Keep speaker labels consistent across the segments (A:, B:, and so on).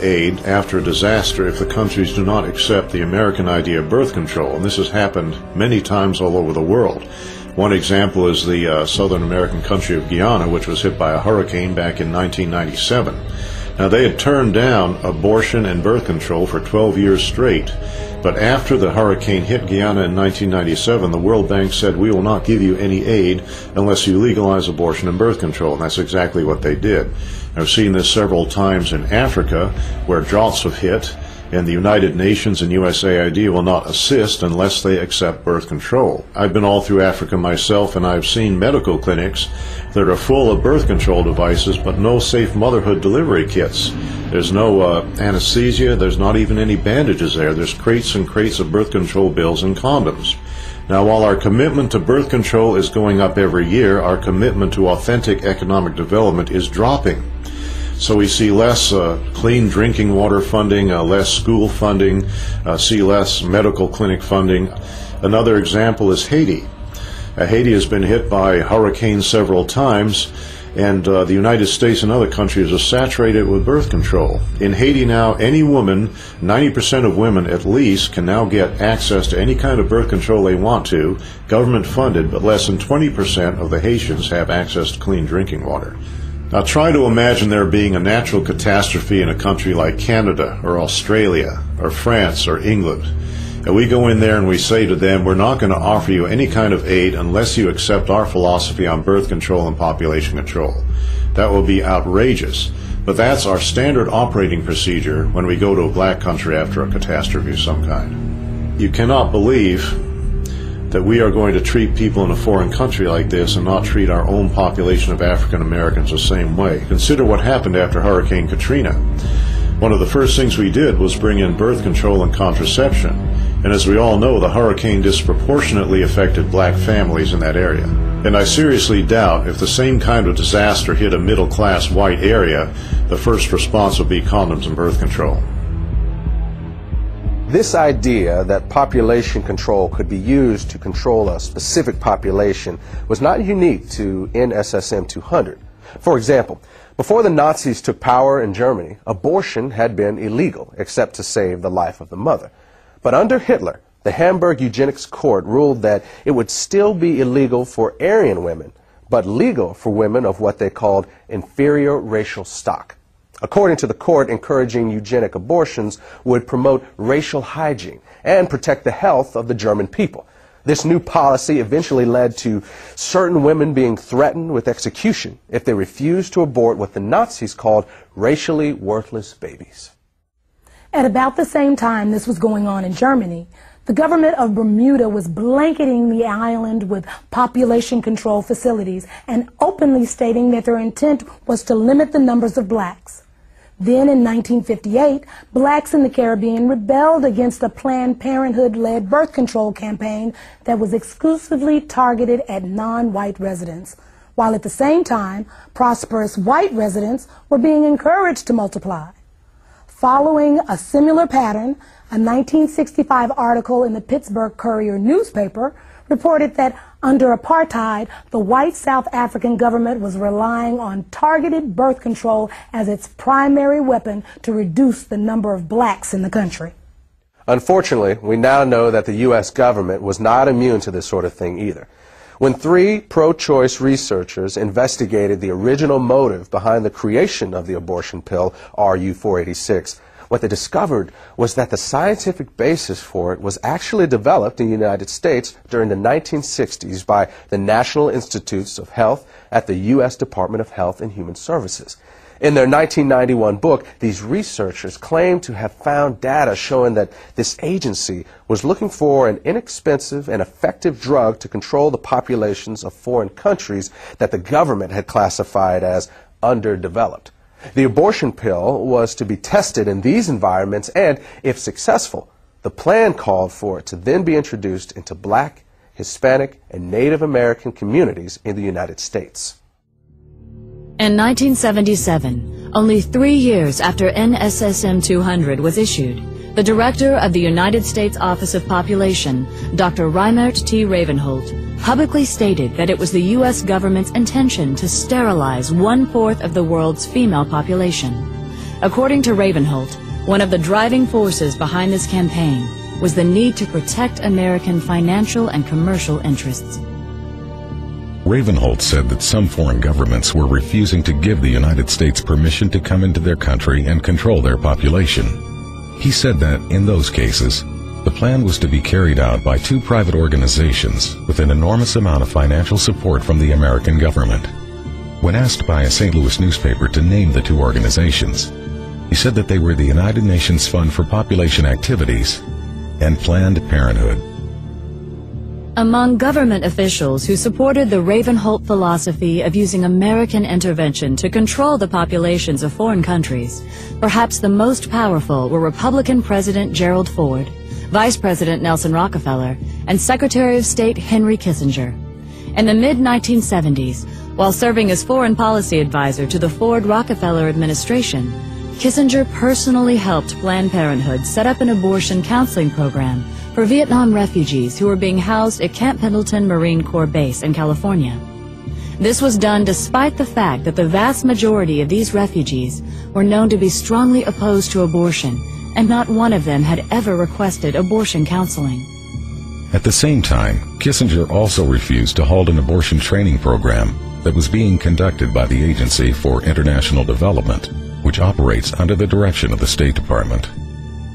A: aid after a disaster if the countries do not accept the American idea of birth control, and this has happened many times all over the world. One example is the Southern American country of Guyana, which was hit by a hurricane back in 1997. Now, they had turned down abortion and birth control for 12 years straight, but after the hurricane hit Guyana in 1997, the World Bank said, we will not give you any aid unless you legalize abortion and birth control, and that's exactly what they did. I've seen this several times in Africa, where droughts have hit, and the United Nations and USAID will not assist unless they accept birth control. I've been all through Africa myself, and I've seen medical clinics that are full of birth control devices, but no safe motherhood delivery kits. There's no anesthesia, there's not even any bandages there. There's crates and crates of birth control pills and condoms. Now, while our commitment to birth control is going up every year, our commitment to authentic economic development is dropping. So we see less clean drinking water funding, less school funding, see less medical clinic funding. Another example is Haiti. Haiti has been hit by hurricanes several times, and the United States and other countries are saturated with birth control. In Haiti now, any woman, 90% of women at least, can now get access to any kind of birth control they want to, government funded, but less than 20% of the Haitians have access to clean drinking water. Now try to imagine there being a natural catastrophe in a country like Canada or Australia or France or England. And we go in there and we say to them, we're not going to offer you any kind of aid unless you accept our philosophy on birth control and population control. That will be outrageous. But that's our standard operating procedure when we go to a black country after a catastrophe of some kind. You cannot believe that we are going to treat people in a foreign country like this and not treat our own population of African Americans the same way. Consider what happened after Hurricane Katrina. One of the first things we did was bring in birth control and contraception. And as we all know, the hurricane disproportionately affected black families in that area. And I seriously doubt if the same kind of disaster hit a middle-class white area, the first response would be condoms and birth control.
B: This idea that population control could be used to control a specific population was not unique to NSSM 200. For example, before the Nazis took power in Germany, abortion had been illegal, except to save the life of the mother. But under Hitler, the Hamburg Eugenics Court ruled that it would still be illegal for Aryan women, but legal for women of what they called inferior racial stock. According to the court, encouraging eugenic abortions would promote racial hygiene and protect the health of the German people. This new policy eventually led to certain women being threatened with execution if they refused to abort what the Nazis called racially worthless babies.
C: At about the same time this was going on in Germany, the government of Bermuda was blanketing the island with population control facilities and openly stating that their intent was to limit the numbers of blacks. Then in 1958, blacks in the Caribbean rebelled against a Planned Parenthood-led birth control campaign that was exclusively targeted at non-white residents, while at the same time, prosperous white residents were being encouraged to multiply. Following a similar pattern, a 1965 article in the Pittsburgh Courier newspaper reported that under apartheid, the white South African government was relying on targeted birth control as its primary weapon to reduce the number of blacks in the country.
B: Unfortunately, we now know that the U.S. government was not immune to this sort of thing either. When 3 pro-choice researchers investigated the original motive behind the creation of the abortion pill, RU-486, what they discovered was that the scientific basis for it was actually developed in the United States during the 1960s by the National Institutes of Health at the U.S. Department of Health and Human Services. In their 1991 book, these researchers claimed to have found data showing that this agency was looking for an inexpensive and effective drug to control the populations of foreign countries that the government had classified as underdeveloped. The abortion pill was to be tested in these environments and, if successful, the plan called for it to then be introduced into black, Hispanic, and Native American communities in the United States.
D: In 1977, only 3 years after NSSM 200 was issued, the director of the United States Office of Population, Dr. Reimert T. Ravenholt, publicly stated that it was the U.S. government's intention to sterilize 1/4 of the world's female population. According to Ravenholt, one of the driving forces behind this campaign was the need to protect American financial and commercial interests.
E: Ravenholt said that some foreign governments were refusing to give the United States permission to come into their country and control their population. He said that, in those cases, the plan was to be carried out by two private organizations with an enormous amount of financial support from the American government. When asked by a St. Louis newspaper to name the two organizations, he said that they were the United Nations Fund for Population Activities and Planned Parenthood.
D: Among government officials who supported the Ravenholt philosophy of using American intervention to control the populations of foreign countries, perhaps the most powerful were Republican President Gerald Ford, Vice President Nelson Rockefeller, and Secretary of State Henry Kissinger. In the mid-1970s, while serving as foreign policy advisor to the Ford-Rockefeller administration, Kissinger personally helped Planned Parenthood set up an abortion counseling program for Vietnam refugees who were being housed at Camp Pendleton Marine Corps Base in California. This was done despite the fact that the vast majority of these refugees were known to be strongly opposed to abortion, and not one of them had ever requested abortion counseling.
E: At the same time, Kissinger also refused to hold an abortion training program that was being conducted by the Agency for International Development, which operates under the direction of the State Department.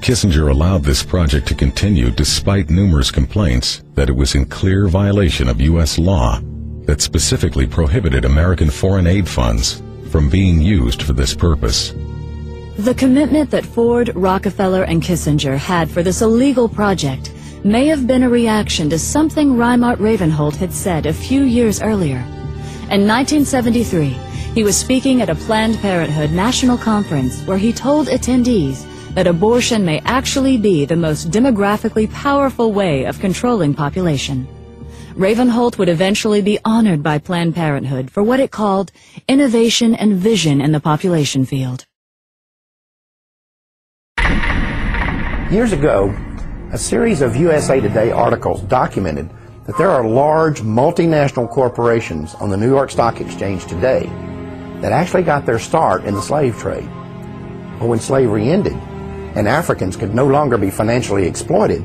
E: Kissinger allowed this project to continue despite numerous complaints that it was in clear violation of U.S. law that specifically prohibited American foreign aid funds from being used for this purpose.
D: The commitment that Ford, Rockefeller, and Kissinger had for this illegal project may have been a reaction to something Raimart Ravenholt had said a few years earlier. In 1973, he was speaking at a Planned Parenthood national conference where he told attendees that abortion may actually be the most demographically powerful way of controlling population. Ravenholt would eventually be honored by Planned Parenthood for what it called innovation and vision in the population field.
F: Years ago, a series of USA Today articles documented that there are large multinational corporations on the New York Stock Exchange today that actually got their start in the slave trade. But when slavery ended and Africans could no longer be financially exploited,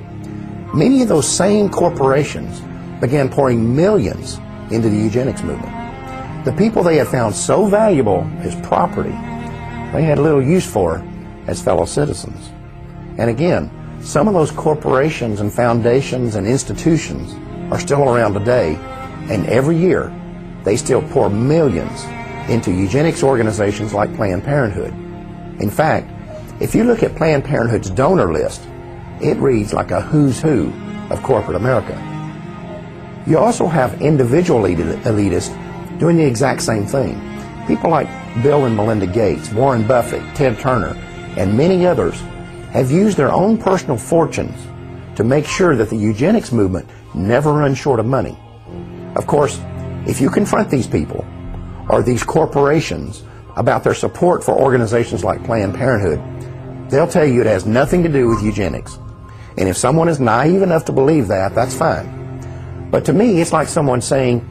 F: many of those same corporations began pouring millions into the eugenics movement. The people they had found so valuable as property, they had little use for as fellow citizens. And again, some of those corporations and foundations and institutions are still around today, and every year they still pour millions into eugenics organizations like Planned Parenthood. In fact, if you look at Planned Parenthood's donor list, it reads like a who's who of corporate America. You also have individual elitists doing the exact same thing. People like Bill and Melinda Gates, Warren Buffett, Ted Turner, and many others have used their own personal fortunes to make sure that the eugenics movement never runs short of money. Of course, if you confront these people or these corporations about their support for organizations like Planned Parenthood, they'll tell you it has nothing to do with eugenics. And if someone is naive enough to believe that, that's fine. But to me, it's like someone saying,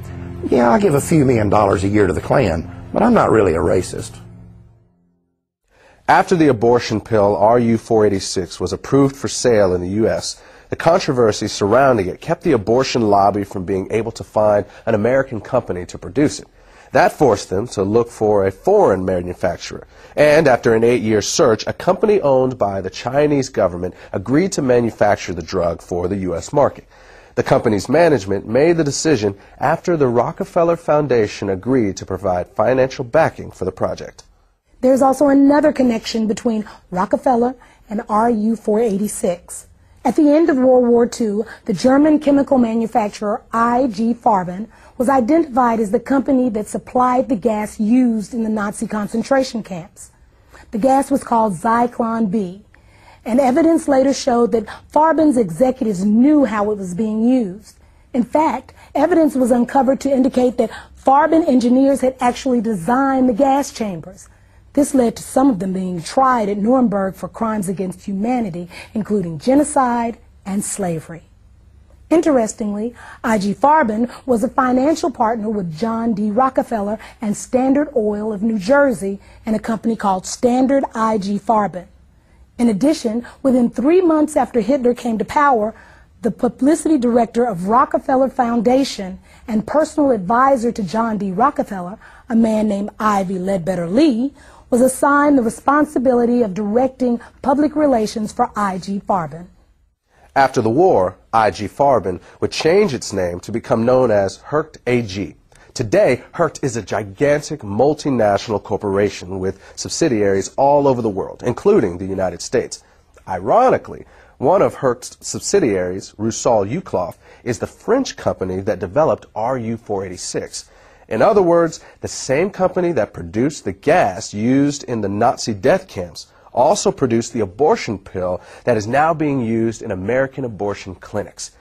F: yeah, I'll give a few $1 million a year to the Klan, but I'm not really a racist.
B: After the abortion pill RU-486 was approved for sale in the U.S., the controversy surrounding it kept the abortion lobby from being able to find an American company to produce it. That forced them to look for a foreign manufacturer. And after an 8-year search, a company owned by the Chinese government agreed to manufacture the drug for the U.S. market. The company's management made the decision after the Rockefeller Foundation agreed to provide financial backing for the project.
C: There's also another connection between Rockefeller and RU-486. At the end of World War II, the German chemical manufacturer IG Farben was identified as the company that supplied the gas used in the Nazi concentration camps. The gas was called Zyklon B, and evidence later showed that Farben's executives knew how it was being used. In fact, evidence was uncovered to indicate that Farben engineers had actually designed the gas chambers. This led to some of them being tried at Nuremberg for crimes against humanity, including genocide and slavery. Interestingly, I.G. Farben was a financial partner with John D. Rockefeller and Standard Oil of New Jersey in a company called Standard I.G. Farben. In addition, within 3 months after Hitler came to power, the publicity director of Rockefeller Foundation and personal advisor to John D. Rockefeller, a man named Ivy Ledbetter Lee, was assigned the responsibility of directing public relations for I.G. Farben.
B: After the war, I.G. Farben would change its name to become known as Hercht AG. Today, Hercht is a gigantic multinational corporation with subsidiaries all over the world, including the United States. Ironically, one of Hercht's subsidiaries, Rusal-Yuclof, is the French company that developed RU-486. In other words, the same company that produced the gas used in the Nazi death camps also produced the abortion pill that is now being used in American abortion clinics.